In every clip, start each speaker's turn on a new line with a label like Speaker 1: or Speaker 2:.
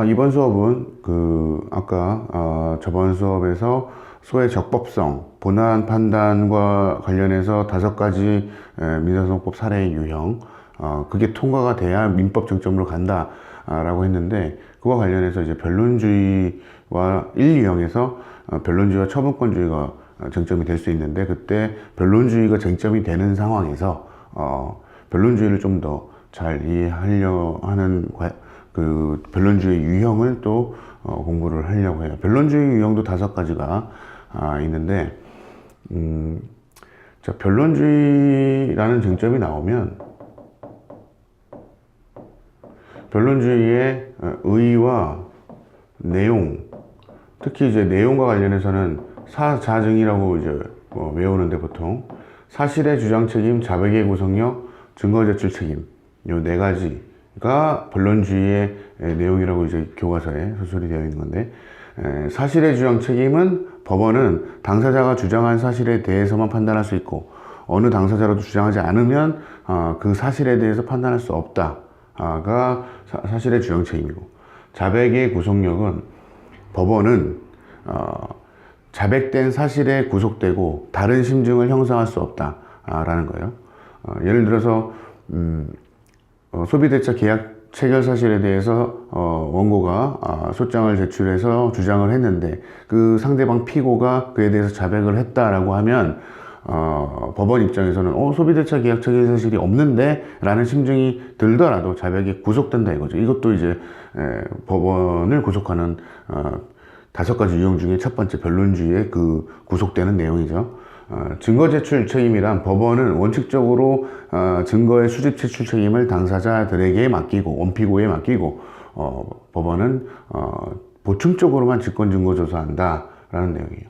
Speaker 1: 이번 수업은 아까 저번 수업에서 소의 적법성, 본안 판단과 관련해서 5가지 민사소송법 사례의 유형, 그게 통과가 돼야 민법 정점으로 간다 라고 했는데, 그와 관련해서 이제 변론주의와 1유형에서 변론주의와 처분권주의가 쟁점이 될 수 있는데, 그때 변론주의가 쟁점이 되는 상황에서 변론주의를 좀 더 잘 이해하려 하는 그 변론주의 유형을 또 공부를 하려고 해요. 변론주의 유형도 5가지가 있는데, 자, 변론주의라는 쟁점이 나오면 변론주의의 의의와 내용, 특히 이제 내용과 관련해서는 사자증이라고 이제 외우는데, 보통 사실의 주장 책임, 자백의 구속력, 증거 제출 책임, 요 4가지가 변론주의의 내용이라고 이제 교과서에 서술이 되어 있는 건데, 사실의 주장 책임은 법원은 당사자가 주장한 사실에 대해서만 판단할 수 있고, 어느 당사자라도 주장하지 않으면 그 사실에 대해서 판단할 수 없다가 사실의 주장 책임이고, 자백의 구속력은 법원은 자백된 사실에 구속되고 다른 심증을 형성할 수 없다라는 거예요. 예를 들어서 소비대차 계약 체결 사실에 대해서 원고가 소장을 제출해서 주장을 했는데, 그 상대방 피고가 그에 대해서 자백을 했다라고 하면 법원 입장에서는 소비대차 계약 체결 사실이 없는데 라는 심증이 들더라도 자백이 구속된다 이거죠. 이것도 이제 법원을 구속하는 5가지 유형 중에 첫 번째 변론주의의 그 구속되는 내용이죠. 증거 제출 책임이란 법원은 원칙적으로 증거의 수집 제출 책임을 당사자들에게 맡기고, 원피고에 맡기고, 법원은 보충적으로만 직권 증거 조사한다 라는 내용이에요.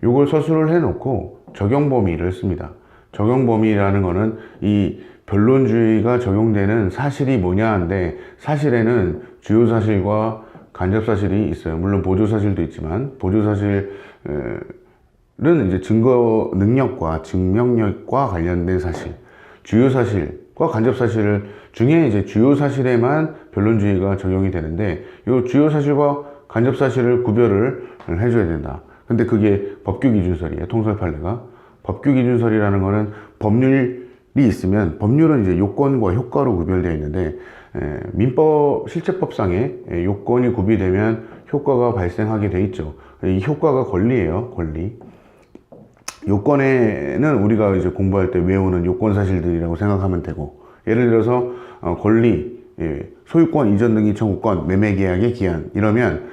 Speaker 1: 요걸 서술을 해놓고 적용 범위를 씁니다. 적용 범위라는 거는 이 변론주의가 적용되는 사실이 뭐냐 한데, 사실에는 주요 사실과 간접 사실이 있어요. 물론 보조 사실도 있지만, 보조 사실은 이제 증거 능력과 증명력과 관련된 사실, 주요 사실과 간접 사실 중에 이제 주요 사실에만 변론주의가 적용이 되는데, 이 주요 사실과 간접 사실을 구별을 해줘야 된다. 근데 그게 법규기준설이에요. 통설 판례가. 법규기준설이라는 거는 법률이 있으면, 법률은 이제 요건과 효과로 구별되어 있는데, 민법 실체법상에 요건이 구비되면 효과가 발생하게 돼 있죠. 이 효과가 권리예요. 권리. 요건에는 우리가 이제 공부할 때 외우는 요건 사실들이라고 생각하면 되고, 예를 들어서 권리, 소유권 이전 등기 청구권, 매매계약의 기한 이러면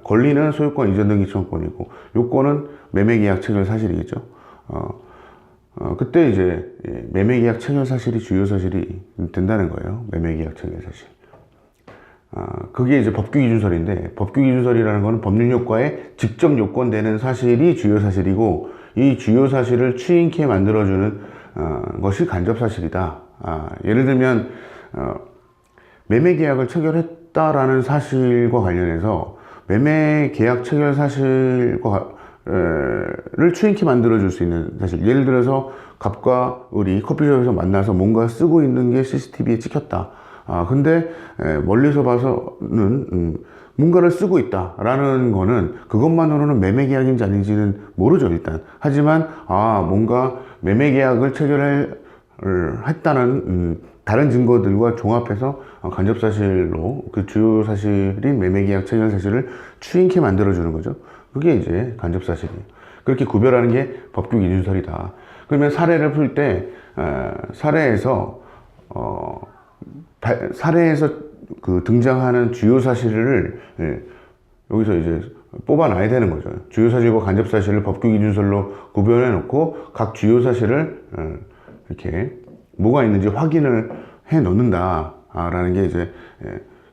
Speaker 1: 권리는 소유권 이전 등기 청구권이고, 요건은 매매계약 체결 사실이겠죠. 그때 이제 매매계약 체결 사실이 주요 사실이 된다는 거예요. 매매계약 체결 사실. 그게 이제 법규기준설인데, 법규기준설이라는 거는 법률 효과에 직접 요건되는 사실이 주요 사실이고, 이 주요 사실을 추인케 만들어주는 것이 간접 사실이다. 예를 들면 매매계약을 체결했다라는 사실과 관련해서 매매계약 체결 사실과 를 추인케 만들어줄 수 있는 사실, 예를 들어서 갑과 을이 커피숍에서 만나서 뭔가 쓰고 있는 게 CCTV에 찍혔다. 근데 멀리서 봐서는 뭔가를 쓰고 있다라는 거는 그것만으로는 매매계약인지 아닌지는 모르죠, 일단. 하지만 뭔가 매매계약을 했다는 다른 증거들과 종합해서 간접사실로 그 주요 사실인 매매계약 체결 사실을 추인케 만들어주는 거죠. 그게 이제 간접사실이에요. 그렇게 구별하는 게 법규기준설이다. 그러면 사례를 풀 때 사례에서 그 등장하는 주요 사실을 여기서 이제 뽑아놔야 되는 거죠. 주요 사실과 간접 사실을 법규기준설로 구별해 놓고 각 주요 사실을 이렇게 뭐가 있는지 확인을 해 놓는다 라는 게 이제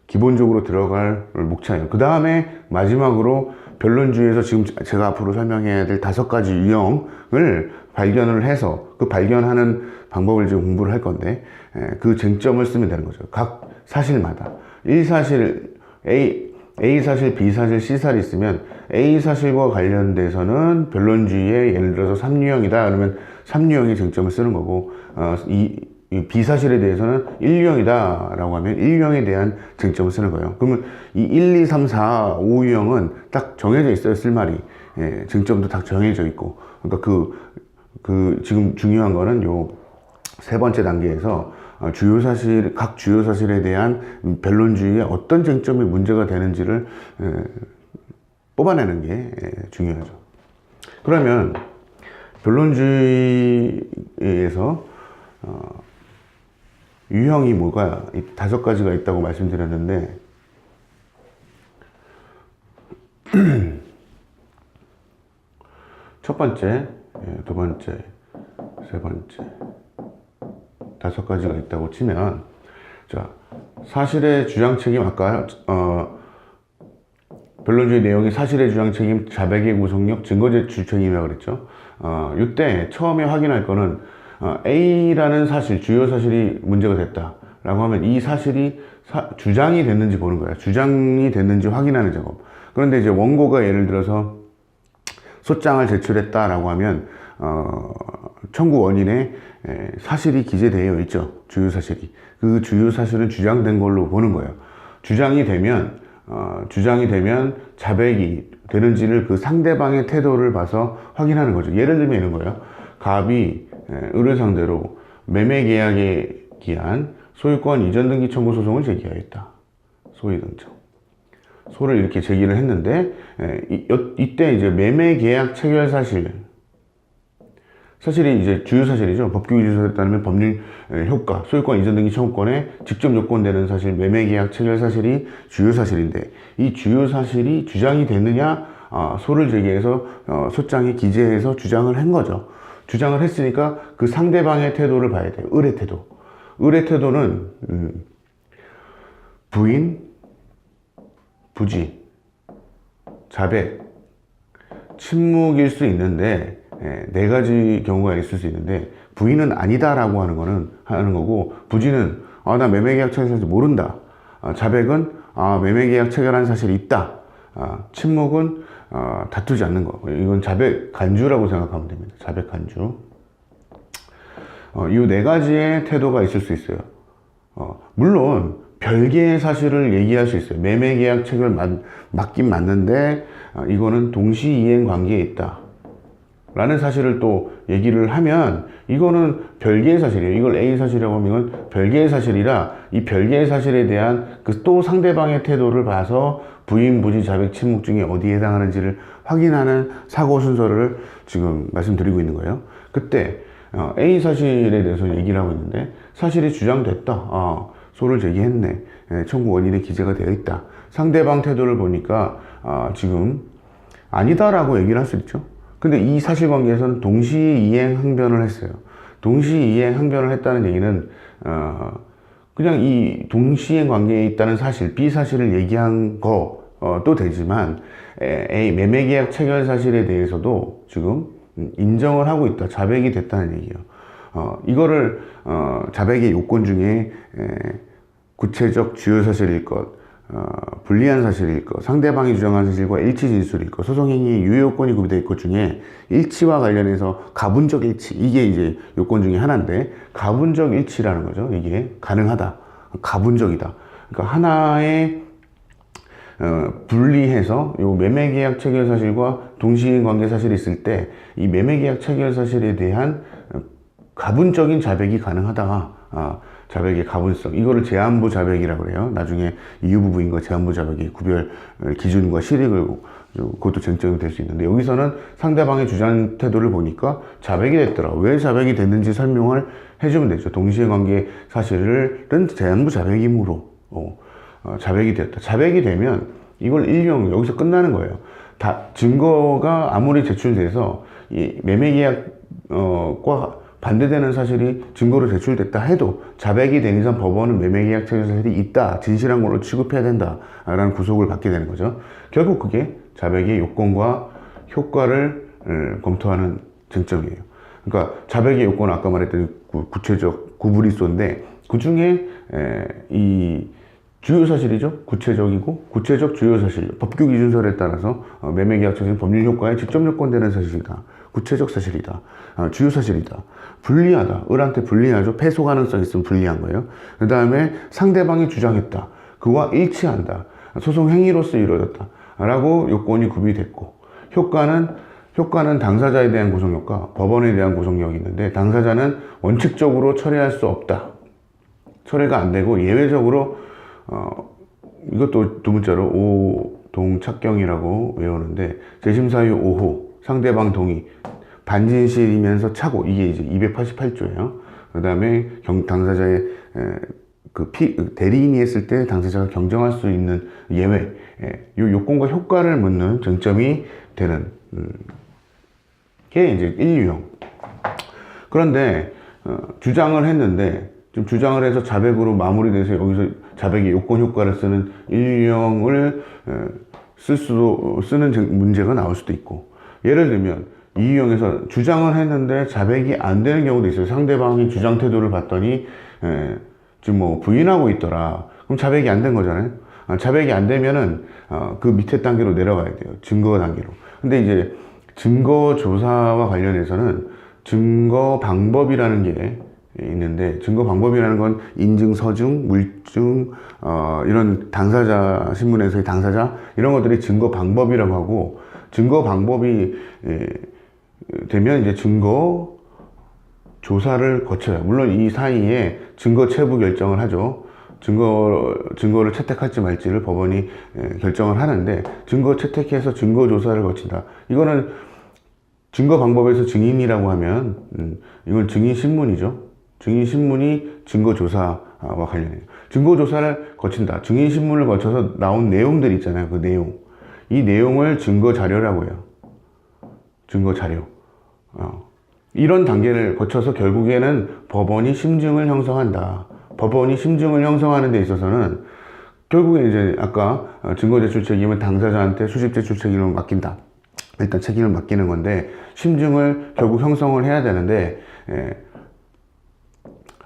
Speaker 1: 기본적으로 들어갈 목차예요. 그 다음에 마지막으로 변론주의에서 지금 제가 앞으로 설명해야 될 5가지 유형을 발견을 해서 그 발견하는 방법을 지금 공부를 할 건데, 그 쟁점을 쓰면 되는 거죠. 각 사실마다 1사실 A 사실, B 사실, C 사실이 있으면 A 사실과 관련돼서는 변론주의에 예를 들어서 3유형이다 그러면 3유형의 쟁점을 쓰는 거고, 이 비사실에 대해서는 1유형이다 라고 하면 1유형에 대한 쟁점을 쓰는 거예요. 그러면 이 1, 2, 3, 4, 5유형은 딱 정해져 있어요. 쓸 말이. 예, 쟁점도 딱 정해져 있고. 그러니까 지금 중요한 거는 요 세 번째 단계에서 각 주요 사실에 대한 변론주의에 어떤 쟁점이 문제가 되는지를 뽑아내는 게 중요하죠. 그러면 변론주의에서 유형이 뭐가 5가지가 있다고 말씀드렸는데 첫 번째, 두 번째, 세 번째, 5가지가 있다고 치면, 자, 사실의 주장 책임, 아까 변론주의 내용이 사실의 주장 책임, 자백의 구속력, 증거 제출 책임이라고 그랬죠. 이때 처음에 확인할 거는 A라는 사실, 주요 사실이 문제가 됐다라고 하면 이 사실이 주장이 됐는지 보는 거야. 주장이 됐는지 확인하는 작업. 그런데 이제 원고가 예를 들어서 소장을 제출했다라고 하면 청구 원인에 사실이 기재되어 있죠. 주요 사실이. 그 주요 사실은 주장된 걸로 보는 거예요. 주장이 되면 자백이 되는지를 그 상대방의 태도를 봐서 확인하는 거죠. 예를 들면 이런 거예요. 갑이 을을 상대로 매매 계약에 기한 소유권 이전 등기 청구 소송을 제기하였다. 소위 등청. 소를 이렇게 제기를 했는데 이때 이제 매매 계약 체결 사실이 이제 주요 사실이죠. 법규 위반에 따르면 법률 효과, 소유권 이전 등기 청구권에 직접 요건되는 사실, 매매 계약 체결 사실이 주요 사실인데 이 주요 사실이 주장이 되느냐, 소를 제기해서 소장에 기재해서 주장을 한 거죠. 주장을 했으니까 그 상대방의 태도를 봐야 돼요. 을의 태도. 을의 태도는 부인, 부지, 자백, 침묵일 수 있는데 4가지 경우가 있을 수 있는데 부인은 아니다라고 하는 거고 부지는 나 매매계약 체결 사실 모른다. 자백은 매매계약 체결한 사실이 있다. 침묵은 다투지 않는 거. 이건 자백 간주라고 생각하면 됩니다. 자백 간주. 이 4가지의 태도가 있을 수 있어요. 물론 별개의 사실을 얘기할 수 있어요. 매매계약 체결 맞긴 맞는데 이거는 동시이행 관계에 있다 라는 사실을 또 얘기를 하면 이거는 별개의 사실이에요. 이걸 A 사실이라고 하면 이건 별개의 사실이라 이 별개의 사실에 대한 그 또 상대방의 태도를 봐서 부인, 부지, 자백, 침묵 중에 어디에 해당하는지를 확인하는 사고 순서를 지금 말씀드리고 있는 거예요. 그때 A 사실에 대해서 얘기를 하고 있는데 사실이 주장됐다. 소를 제기했네. 청구 원인에 기재가 되어 있다. 상대방 태도를 보니까 지금 아니다라고 얘기를 할 수 있죠. 근데 이 사실관계에서는 동시이행 항변을 했어요. 동시이행 항변을 했다는 얘기는 그냥 이 동시이행 관계에 있다는 사실, B 사실을 얘기한 것도 되지만 매매계약 체결 사실에 대해서도 지금 인정을 하고 있다. 자백이 됐다는 얘기예요. 이거를 자백의 요건 중에 구체적 주요 사실일 것, 불리한 사실일 것, 상대방이 주장한 사실과 일치 진술일 것, 소송행위 유효 요건이 구비될 것 중에 일치와 관련해서 가분적 일치, 이게 이제 요건 중에 하나인데 가분적 일치라는 거죠. 이게 가능하다, 가분적이다. 그러니까 하나의 분리해서 요 매매계약 체결 사실과 동시인 관계 사실이 있을 때 이 매매계약 체결 사실에 대한 가분적인 자백이 가능하다. 자백의 가분성, 이거를 제한부 자백이라고 그래요. 나중에 이유 부분과 제한부 자백의 구별 기준과 실익을 그것도 쟁점이 될 수 있는데 여기서는 상대방의 주장 태도를 보니까 자백이 됐더라. 왜 자백이 됐는지 설명을 해주면 되죠. 동시행관계 사실은 제한부 자백이므로 자백이 되었다. 자백이 되면 이걸 일용 여기서 끝나는 거예요. 증거가 아무리 제출돼서 이 매매계약과 반대되는 사실이 증거로 제출됐다 해도 자백이 된 이상 법원은 매매계약 체결 사실이 있다, 진실한 걸로 취급해야 된다 라는 구속을 받게 되는 거죠. 결국 그게 자백의 요건과 효과를 검토하는 쟁점이에요. 그러니까 자백의 요건은 아까 말했던 구체적 구분일소인데 그 중에 이 주요 사실이죠. 구체적 주요 사실, 법규 기준설에 따라서 매매계약 체결 법률 효과에 직접 요건되는 사실이다. 구체적 사실이다. 주요 사실이다. 불리하다. 을한테 불리하죠. 패소 가능성이 있으면 불리한 거예요. 그 다음에 상대방이 주장했다. 그와 일치한다. 소송 행위로서 이루어졌다. 라고 요건이 구비됐고, 효과는 당사자에 대한 구속력과 법원에 대한 구속력이 있는데, 당사자는 원칙적으로 철회할 수 없다. 철회가 안 되고 예외적으로 이것도 두 문자로 오동착경이라고 외우는데, 재심사유 5호, 상대방 동의, 반진실이면서 착오, 이게 이제 288조예요. 그 다음에 당사자의 대리인이 했을 때 당사자가 경정할 수 있는 예외, 이 요건과 효과를 묻는 쟁점이 되는 게 이제 1유형. 그런데 주장을 했는데, 좀 주장을 해서 자백으로 마무리돼서 여기서 자백의 요건 효과를 쓰는 1유형을 쓰는 문제가 나올 수도 있고, 예를 들면 2유형에서 주장을 했는데 자백이 안 되는 경우도 있어요. 상대방이 주장 태도를 봤더니 지금 뭐 부인하고 있더라. 그럼 자백이 안 된 거잖아요. 자백이 안 되면은 그 밑에 단계로 내려가야 돼요. 증거 단계로. 근데 이제 증거 조사와 관련해서는 증거 방법이라는 게 있는데, 증거 방법이라는 건 인증, 서증, 물증, 이런 당사자, 신문에서의 당사자, 이런 것들이 증거 방법이라고 하고, 증거 방법이 되면 이제 증거 조사를 거쳐요. 물론 이 사이에 증거 체부 결정을 하죠. 증거를 채택할지 말지를 법원이 결정을 하는데, 증거 채택해서 증거 조사를 거친다. 이거는 증거 방법에서 증인이라고 하면 이건 증인 신문이죠. 증인 신문이 증거 조사와 관련해요. 증거 조사를 거친다. 증인 신문을 거쳐서 나온 내용들 있잖아요. 그 내용. 이 내용을 증거 자료라고 해요. 증거 자료. 이런 단계를 거쳐서 결국에는 법원이 심증을 형성한다. 법원이 심증을 형성하는 데 있어서는 결국에 이제 아까 증거 제출 책임은 당사자한테 수집 제출 책임을 맡긴다. 일단 책임을 맡기는 건데, 심증을 결국 형성을 해야 되는데,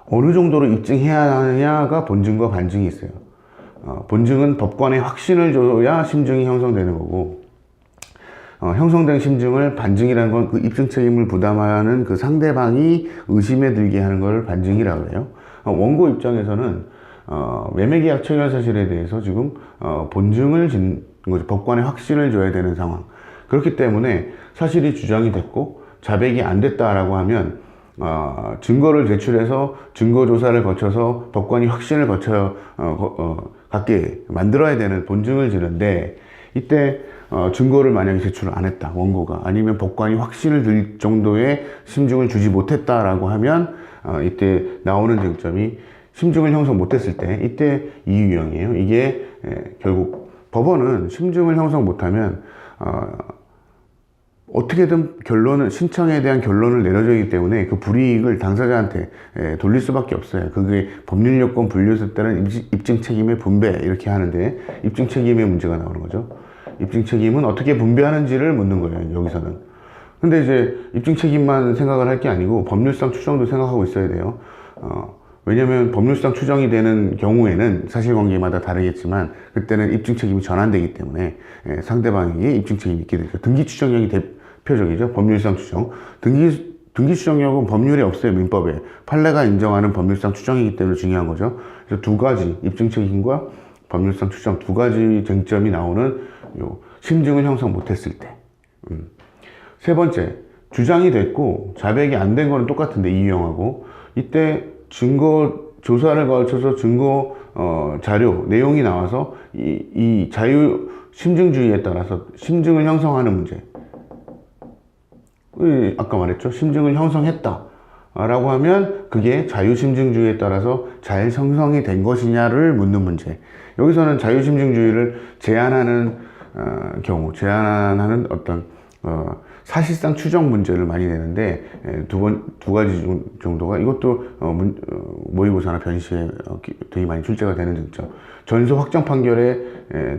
Speaker 1: 어느 정도로 입증해야 하느냐가 본증과 반증이 있어요. 본증은 법관의 확신을 줘야 심증이 형성되는 거고, 형성된 심증을 반증이라는 건 그 입증 책임을 부담하는 그 상대방이 의심에 들게 하는 걸 반증이라고 해요. 원고 입장에서는 매매계약 체결 사실에 대해서 지금 본증을 짓는 거죠. 법관의 확신을 줘야 되는 상황. 그렇기 때문에 사실이 주장이 됐고 자백이 안 됐다라고 하면 증거를 제출해서 증거 조사를 거쳐서 법관이 확신을 갖게 만들어야 되는 본증을 지는데, 이때 증거를 만약에 제출을 안 했다, 원고가, 아니면 법관이 확신을 들 정도의 심증을 주지 못했다라고 하면 이때 나오는 쟁점이 심증을 형성 못했을 때, 이때 이유형이에요. 이게 결국 법원은 심증을 형성 못하면 어떻게든 신청에 대한 결론을 내려주기 때문에 그 불이익을 당사자한테 돌릴 수밖에 없어요. 그게 법률 요건 분류에 따른 입증 책임의 분배, 이렇게 하는데, 입증 책임의 문제가 나오는 거죠. 입증 책임은 어떻게 분배하는지를 묻는 거예요, 여기서는. 근데 이제 입증 책임만 생각을 할 게 아니고 법률상 추정도 생각하고 있어야 돼요. 왜냐면 법률상 추정이 되는 경우에는 사실관계마다 다르겠지만, 그때는 입증 책임이 전환되기 때문에 상대방에게 입증 책임이 있게 되죠. 등기 추정력이 대표적이죠. 법률상 추정. 등기 추정력은 법률에 없어요. 민법에. 판례가 인정하는 법률상 추정이기 때문에 중요한 거죠. 그래서 두 가지, 입증 책임과 법률상 추정 두 가지 쟁점이 나오는 요 심증을 형성 못했을 때. 세 번째, 주장이 됐고 자백이 안 된 거는 똑같은데, 이유형하고. 이때 증거 조사를 거쳐서 증거 자료 내용이 나와서 이 자유 심증주의에 따라서 심증을 형성하는 문제. 아까 말했죠. 심증을 형성했다 라고 하면 그게 자유심증주의에 따라서 잘 형성이 된 것이냐를 묻는 문제. 여기서는 자유심증주의를 제한하는 제한하는 어떤 사실상 추정 문제를 많이 내는데, 두 가지 정도가, 이것도 모의고사나 변시에 되게 많이 출제가 되는 쟁점. 전소 확정 판결에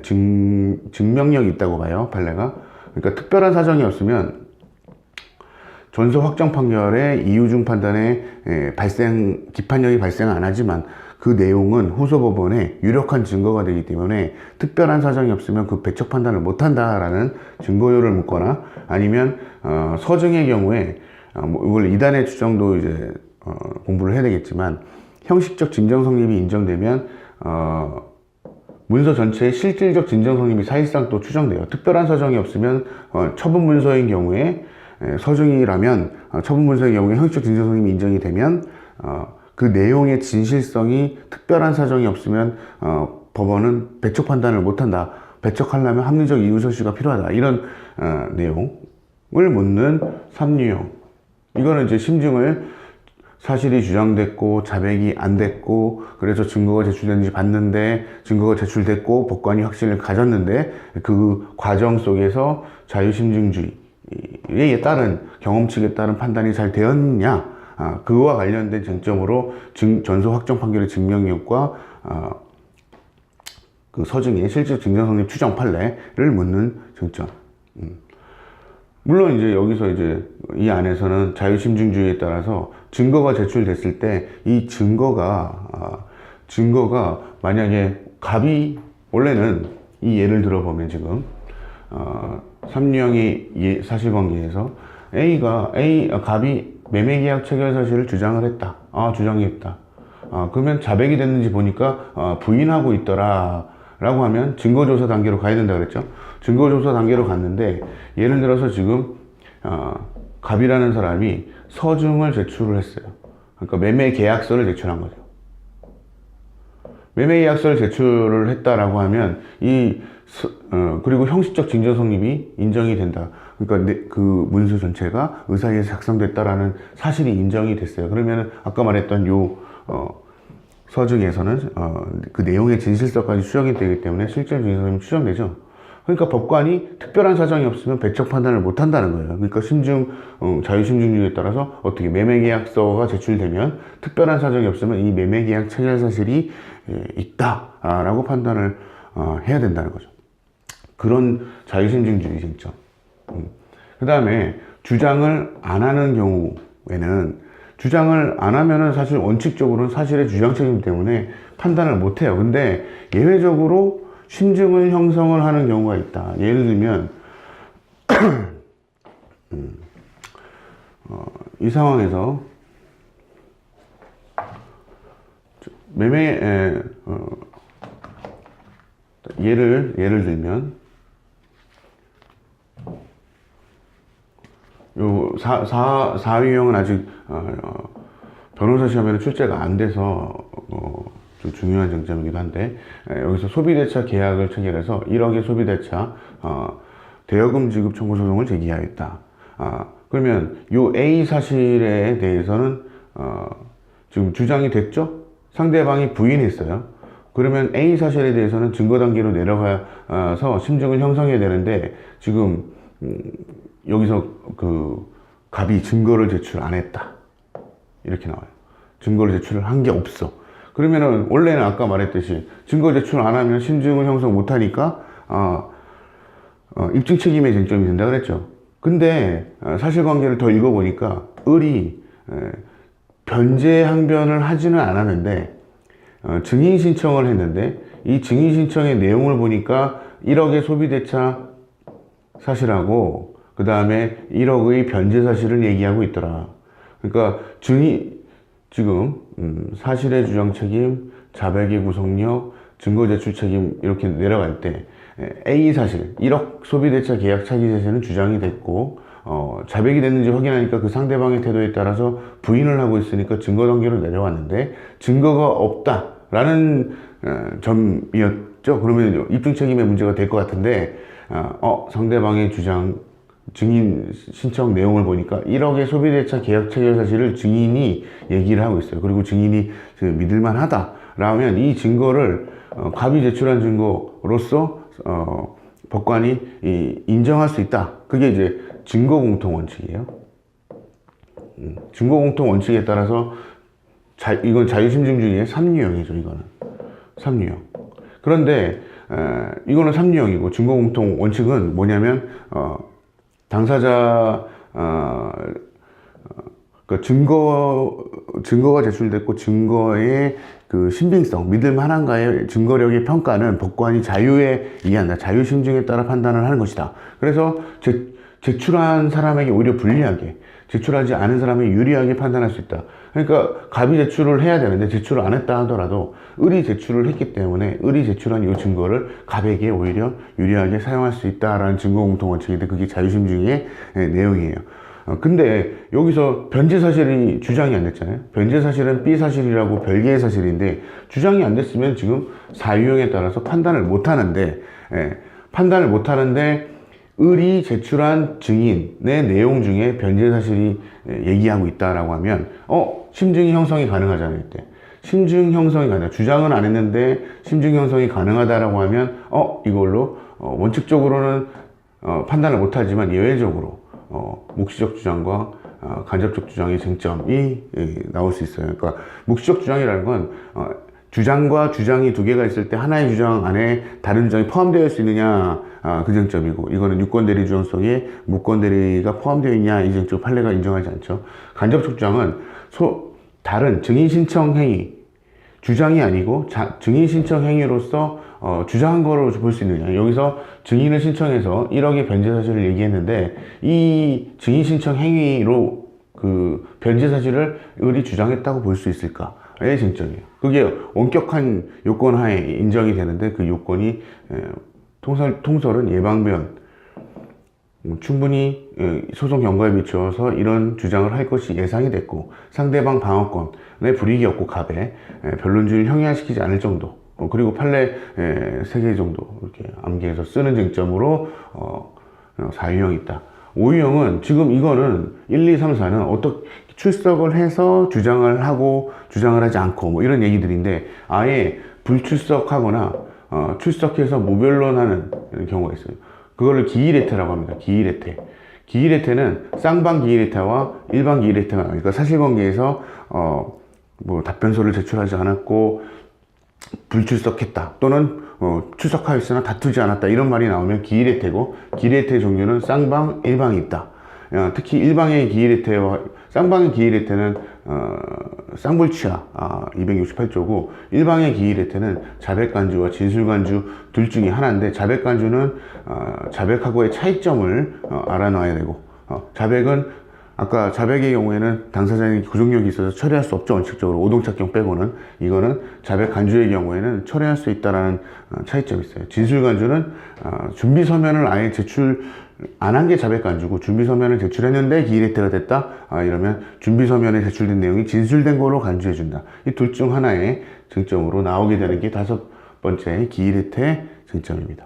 Speaker 1: 증명력이 있다고 봐요, 판례가. 그러니까 특별한 사정이 없으면 전소 확정 판결에 이유중 판단에 기판력이 발생 안 하지만 그 내용은 후소법원에 유력한 증거가 되기 때문에 특별한 사정이 없으면 그 배척 판단을 못한다라는 증거요를 묻거나, 아니면 서증의 경우에 이걸 이단의 추정도 이제 공부를 해야 되겠지만, 형식적 진정 성립이 인정되면 문서 전체의 실질적 진정 성립이 사실상 또 추정돼요. 특별한 사정이 없으면 처분 문서인 경우에 서증이라면 처분 문서의 경우에 형식적 진정 성립이 인정이 되면 그 내용의 진실성이 특별한 사정이 없으면 법원은 배척 판단을 못한다. 배척하려면 합리적 이유 서술가 필요하다. 이런 내용을 묻는 삼유형. 이거는 이제 심증을 사실이 주장됐고 자백이 안 됐고, 그래서 증거가 제출됐는지 봤는데 증거가 제출됐고 법관이 확신을 가졌는데 그 과정 속에서 자유심증주의에 따른 경험칙에 따른 판단이 잘 되었냐, 그와 관련된 쟁점으로 전소 확정 판결의 증명력과 그 서증의 실질 증정 성립 추정 판례를 묻는 쟁점. 물론 이제 여기서 이제 이 안에서는 자유심증주의에 따라서 증거가 제출됐을 때 이 증거가 만약에 갑이, 원래는 이 예를 들어보면 지금 삼유형의 사실관계에서 갑이 매매계약 체결 사실을 주장을 했다. 주장했다. 그러면 자백이 됐는지 보니까 부인하고 있더라 라고 하면 증거조사 단계로 가야 된다 그랬죠. 증거조사 단계로 갔는데, 예를 들어서 지금 갑이라는 사람이 서증을 제출을 했어요. 그러니까 매매계약서를 제출한 거죠. 매매계약서를 제출을 했다라고 하면 그리고 형식적 진정 성립이 인정이 된다. 그러니까 그 문서 전체가 의사에서 작성됐다라는 사실이 인정이 됐어요. 그러면 아까 말했던 서증에서는 그 내용의 진실성까지 추정이 되기 때문에 실질 진실성이 추정되죠. 그러니까 법관이 특별한 사정이 없으면 배척 판단을 못 한다는 거예요. 그러니까 자유심증주의에 따라서 어떻게 매매계약서가 제출되면 특별한 사정이 없으면 이 매매계약 체결 사실이 있다라고 판단을 해야 된다는 거죠. 그런 자유심증주의 쟁점. 그 다음에 주장을 안 하는 경우에는, 주장을 안 하면은 사실 원칙적으로는 사실의 주장 책임 때문에 판단을 못 해요. 근데 예외적으로 심증을 형성을 하는 경우가 있다. 예를 들면 이 상황에서 예를 들면 요 사유형은 아직 변호사 시험에는 출제가 안 돼서 좀 중요한 쟁점이기도 한데, 여기서 소비대차 계약을 체결해서 1억의 소비대차 대여금 지급 청구 소송을 제기하였다. 그러면 요 A 사실에 대해서는 지금 주장이 됐죠? 상대방이 부인했어요. 그러면 A 사실에 대해서는 증거 단계로 내려가서 심증을 형성해야 되는데, 지금 여기서 그 갑이 증거를 제출 안 했다. 이렇게 나와요. 증거를 제출을 한 게 없어. 그러면은 원래는 아까 말했듯이 증거 제출 안 하면 심증을 형성 못 하니까 입증 책임의 쟁점이 된다 그랬죠. 근데 사실관계를 더 읽어보니까 을이 변제 항변을 하지는 않았는데 증인 신청을 했는데, 이 증인 신청의 내용을 보니까 1억의 소비대차 사실하고 그 다음에 1억의 변제 사실을 얘기하고 있더라. 그러니까 지금 사실의 주장 책임, 자백의 구속력, 증거 제출 책임 이렇게 내려갈 때 A 사실 1억 소비대차 계약 차기 자체는 주장이 됐고 자백이 됐는지 확인하니까 그 상대방의 태도에 따라서 부인을 하고 있으니까 증거 단계로 내려왔는데 증거가 없다라는 점이었죠. 그러면 입증 책임의 문제가 될 것 같은데 상대방의 주장 증인 신청 내용을 보니까 1억의 소비대차 계약 체결 사실을 증인이 얘기를 하고 있어요. 그리고 증인이 믿을만 하다라면 이 증거를 갑이 제출한 증거로서 법관이 인정할 수 있다. 그게 이제 증거 공통 원칙이에요. 증거 공통 원칙에 따라서 이건 자유심증주의의 3유형이죠. 이거는 3유형. 그런데 이거는 3유형이고 증거 공통 원칙은 뭐냐면 당사자 그 증거가 제출됐고 증거의 그 신빙성, 믿을만한가의 증거력의 평가는 법관이 자유에 의한다. 자유심증에 따라 판단을 하는 것이다. 그래서 제출한 사람에게 오히려 불리하게, 제출하지 않은 사람에게 유리하게 판단할 수 있다. 그러니까 갑이 제출을 해야 되는데 제출을 안 했다 하더라도 을이 제출을 했기 때문에 을이 제출한 이 증거를 갑에게 오히려 유리하게 사용할 수 있다라는 증거 공통 원칙인데, 그게 자유심증의 내용이에요. 근데 여기서 변제 사실이 주장이 안 됐잖아요. 변제 사실은 B 사실이라고 별개의 사실인데 주장이 안 됐으면 지금 사유형에 따라서 판단을 못 하는데, 판단을 못 하는데 을이 제출한 증인의 내용 중에 변제 사실이 얘기하고 있다라고 하면 심증이 형성이 가능하잖아요. 이때 심증 형성이 가능하다. 주장은 안 했는데 심증 형성이 가능하다라고 하면 이걸로 원칙적으로는 판단을 못 하지만 예외적으로 묵시적 주장과 간접적 주장의 쟁점이 나올 수 있어요. 그러니까 묵시적 주장이라는 건 주장과 주장이 두 개가 있을 때 하나의 주장 안에 다른 주장이 포함되어 있을 수 있느냐, 그 쟁점이고, 이거는 유권대리 주장 속에 무권대리가 포함되어 있냐, 이 쟁점 판례가 인정하지 않죠. 간접적 주장은 다른 증인 신청 행위, 주장이 아니고 증인 신청 행위로서 주장한 거로 볼 수 있느냐. 여기서 증인을 신청해서 1억의 변제 사실을 얘기했는데 이 증인 신청 행위로 그 변제 사실을 을이 주장했다고 볼 수 있을까의 쟁점이에요. 그게 엄격한 요건 하에 인정이 되는데, 그 요건이 통설은 예방변, 충분히 소송 경과에 비추어서 이런 주장을 할 것이 예상이 됐고, 상대방 방어권에 불이익이 없고 갑에 변론주의를 형이화시키지 않을 정도, 그리고 판례 3개 정도 이렇게 암기해서 쓰는 쟁점으로 사유형이 있다. 오유형은 지금 이거는 1, 2, 3, 4는 어떻게 출석을 해서 주장을 하고 주장을 하지 않고 뭐 이런 얘기들인데, 아예 불출석하거나 출석해서 무변론하는 경우가 있어요. 그거를 기일혜태라고 합니다. 기일혜태. 기일혜태는 쌍방 기일혜태와 일방 기일혜태가 나와요. 그러니까 사실관계에서 뭐 답변서를 제출하지 않았고 불출석했다, 또는 출석하였으나 다투지 않았다, 이런 말이 나오면 기일혜태고, 기일혜태 종류는 쌍방, 일방이 있다. 특히 일방의 기일혜태와 쌍방의 기일혜태는 쌍불치하 268조고, 일방의 기일혜태는 자백간주와 진술간주 둘 중에 하나인데, 자백간주는 자백하고의 차이점을 알아놔야 되고, 자백은 아까 자백의 경우에는 당사자의 구속력이 있어서 처리할 수 없죠. 원칙적으로 오동착경 빼고는. 이거는 자백 간주의 경우에는 처리할 수 있다라는 차이점이 있어요. 진술 간주는 준비 서면을 아예 제출 안 한 게 자백 간주고, 준비 서면을 제출했는데 기일혜태가 됐다, 이러면 준비 서면에 제출된 내용이 진술된 거로 간주해 준다. 이 둘 중 하나의 쟁점으로 나오게 되는 게 5번째 기일혜태 쟁점입니다.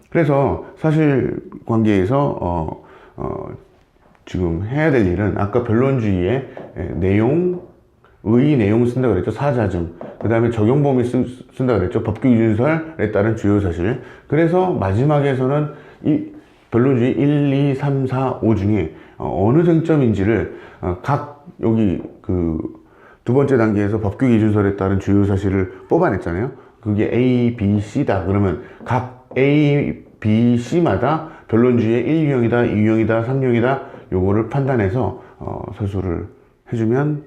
Speaker 1: 그래서 사실관계에서 지금 해야 될 일은 아까 변론주의의 내용, 의 내용 쓴다 그랬죠. 사자증. 그 다음에 적용 범위 쓴다 그랬죠. 법규 기준설에 따른 주요 사실. 그래서 마지막에서는 이 변론주의 1, 2, 3, 4, 5 중에 어느 쟁점인지를 각 여기 그 두 번째 단계에서 법규 기준설에 따른 주요 사실을 뽑아냈잖아요. 그게 A, B, C다. 그러면 각 A, B, C마다 변론주의의 1유형이다, 2유형이다, 3유형이다, 요거를 판단해서 서술을 해주면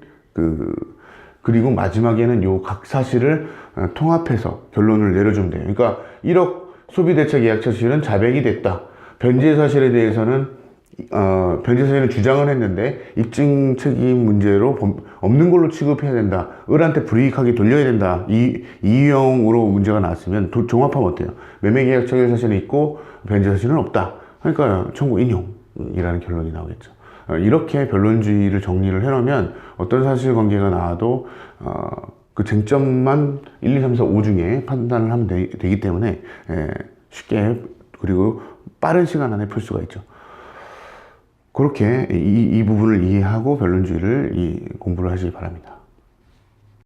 Speaker 1: 그리고 마지막에는 요 각 사실을 통합해서 결론을 내려주면 돼요. 그러니까 1억 소비대책 예약처실은 자백이 됐다. 변제 사실에 대해서는 변제 사실은 주장을 했는데 입증 책임 문제로 없는 걸로 취급해야 된다. 을한테 불이익하게 돌려야 된다. 이유형으로 문제가 나왔으면 종합하면 어때요? 매매계약 처리 사실은 있고 변제 사실은 없다. 그러니까 청구 인용이라는 결론이 나오겠죠. 이렇게 변론주의를 정리를 해놓으면 어떤 사실관계가 나와도 그 쟁점만 1, 2, 3, 4, 5 중에 판단을 하면 되기 때문에 쉽게 그리고 빠른 시간 안에 풀 수가 있죠. 그렇게 이 부분을 이해하고 변론주의를 공부를 하시기 바랍니다.